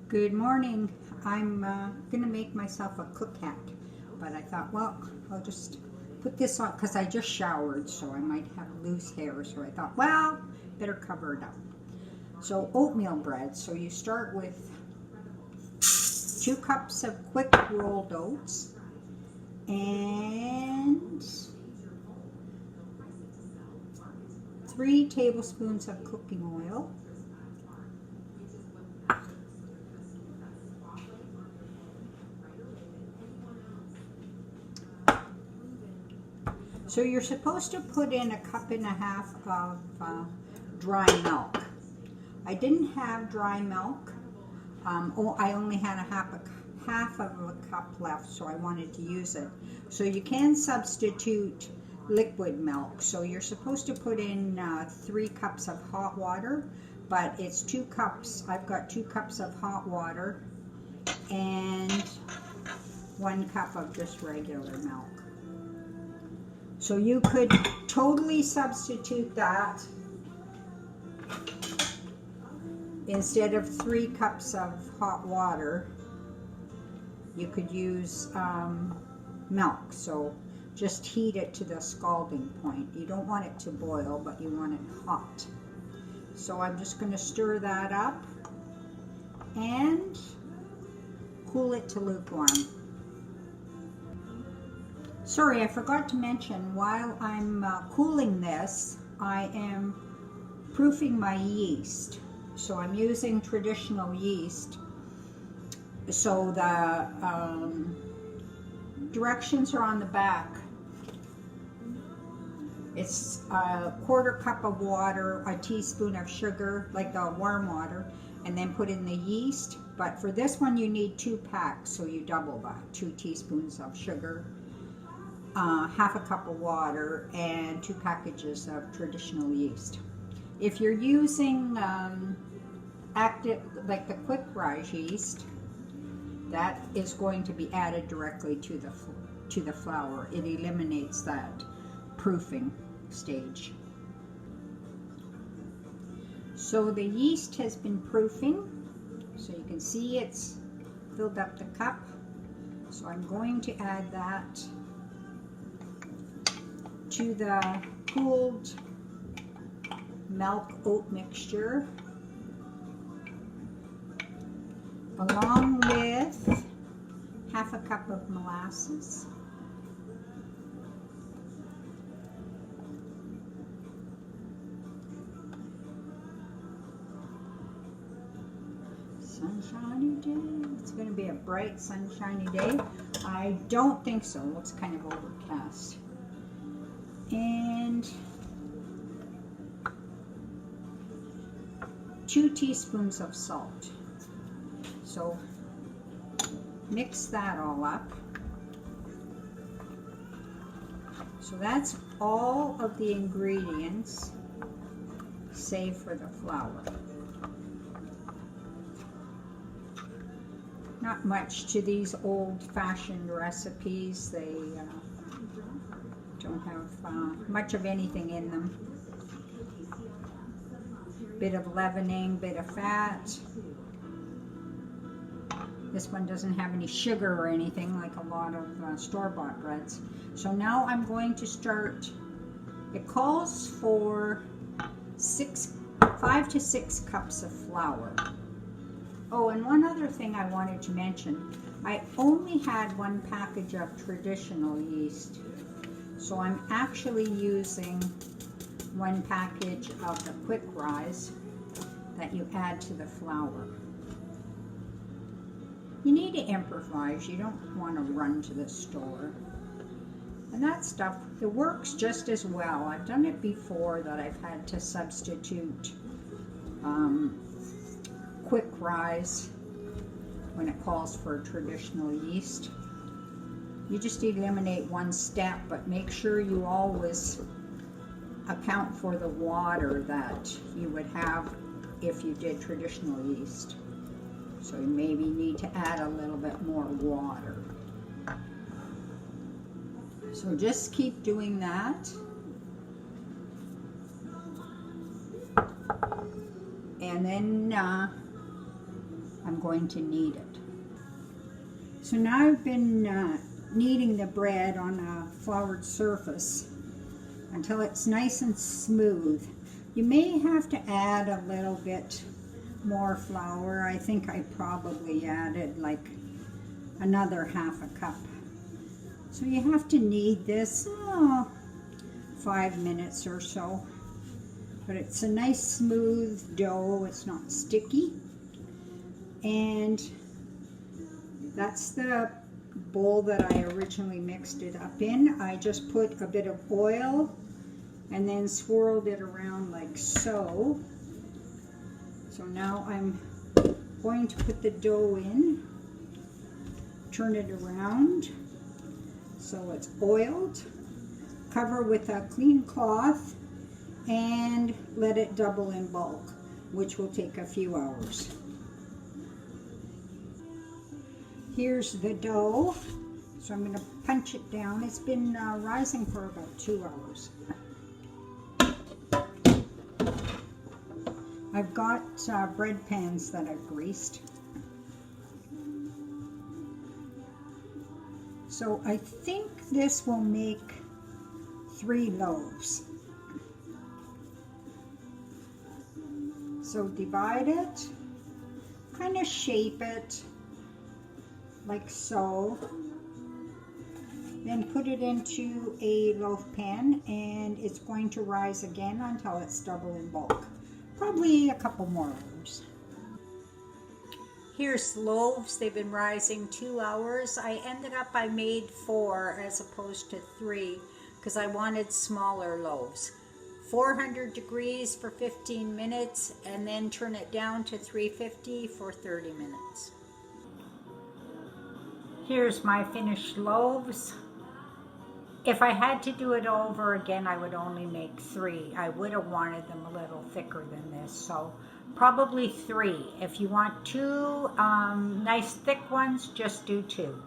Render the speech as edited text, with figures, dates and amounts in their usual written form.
Good morning. I'm going to make myself a cook hat, but I thought, well, I'll just put this on because I just showered, so I might have loose hair. So I thought, well, better cover it up. So oatmeal bread. So you start with 2 cups of quick rolled oats and 3 tablespoons of cooking oil. So you're supposed to put in 1.5 cups of dry milk. I didn't have dry milk. I only had half of a cup left, so I wanted to use it. So you can substitute liquid milk. So you're supposed to put in 3 cups of hot water, but it's 2 cups. I've got 2 cups of hot water and 1 cup of just regular milk. So you could totally substitute that. Instead of 3 cups of hot water, you could use milk. So just heat it to the scalding point. You don't want it to boil, but you want it hot. So I'm just going to stir that up and cool it to lukewarm. Sorry, I forgot to mention, while I'm cooling this, I am proofing my yeast. So I'm using traditional yeast. So the directions are on the back. It's a 1/4 cup of water, a teaspoon of sugar, like the warm water, and then put in the yeast. But for this one you need 2 packs, so you double that. 2 teaspoons of sugar, 1/2 cup of water, and 2 packages of traditional yeast. If you're using active, like the quick rise yeast, that is going to be added directly to the flour. It eliminates that proofing stage. So the yeast has been proofing, so you can see it's filled up the cup. So I'm going to add that to the cooled milk oat mixture, along with 1/2 cup of molasses, sunshiny day. It's going to be a bright sunshiny day. I don't think so. It looks kind of overcast. And 2 teaspoons of salt. So mix that all up. So that's all of the ingredients, save for the flour. Not much to these old-fashioned recipes. They don't have much of anything in them. Bit of leavening, bit of fat. This one doesn't have any sugar or anything like a lot of store-bought breads. So now I'm going to start. It calls for 5 to 6 cups of flour. Oh, and one other thing I wanted to mention. I only had 1 package of traditional yeast. So I'm actually using 1 package of the quick rise that you add to the flour. You need to improvise. You don't want to run to the store. And that stuff, it works just as well. I've done it before that I've had to substitute quick rise when it calls for traditional yeast. You just eliminate 1 step, but make sure you always account for the water that you would have if you did traditional yeast. So you maybe need to add a little bit more water. So just keep doing that. And then I'm going to knead it. So now I've been kneading the bread on a floured surface until it's nice and smooth. You may have to add a little bit more flour. I think I probably added like another half a cup. So you have to knead this 5 minutes or so. But it's a nice smooth dough, it's not sticky. And that's the bowl that I originally mixed it up in. I just put a bit of oil and then swirled it around like so. So now I'm going to put the dough in, turn it around so it's oiled, cover with a clean cloth, and let it double in bulk, which will take a few hours. Here's the dough. So I'm going to punch it down. It's been rising for about 2 hours. I've got bread pans that I've greased. So I think this will make 3 loaves. So divide it, kind of shape it like so, then put it into a loaf pan, and it's going to rise again until it's double in bulk. Probably a couple more hours. Here's loaves. They've been rising 2 hours. I made 4 as opposed to 3 because I wanted smaller loaves. 400 degrees for 15 minutes and then turn it down to 350 for 30 minutes. Here's my finished loaves. If I had to do it over again, I would only make 3. I would have wanted them a little thicker than this, so probably 3. If you want 2 nice thick ones, just do 2.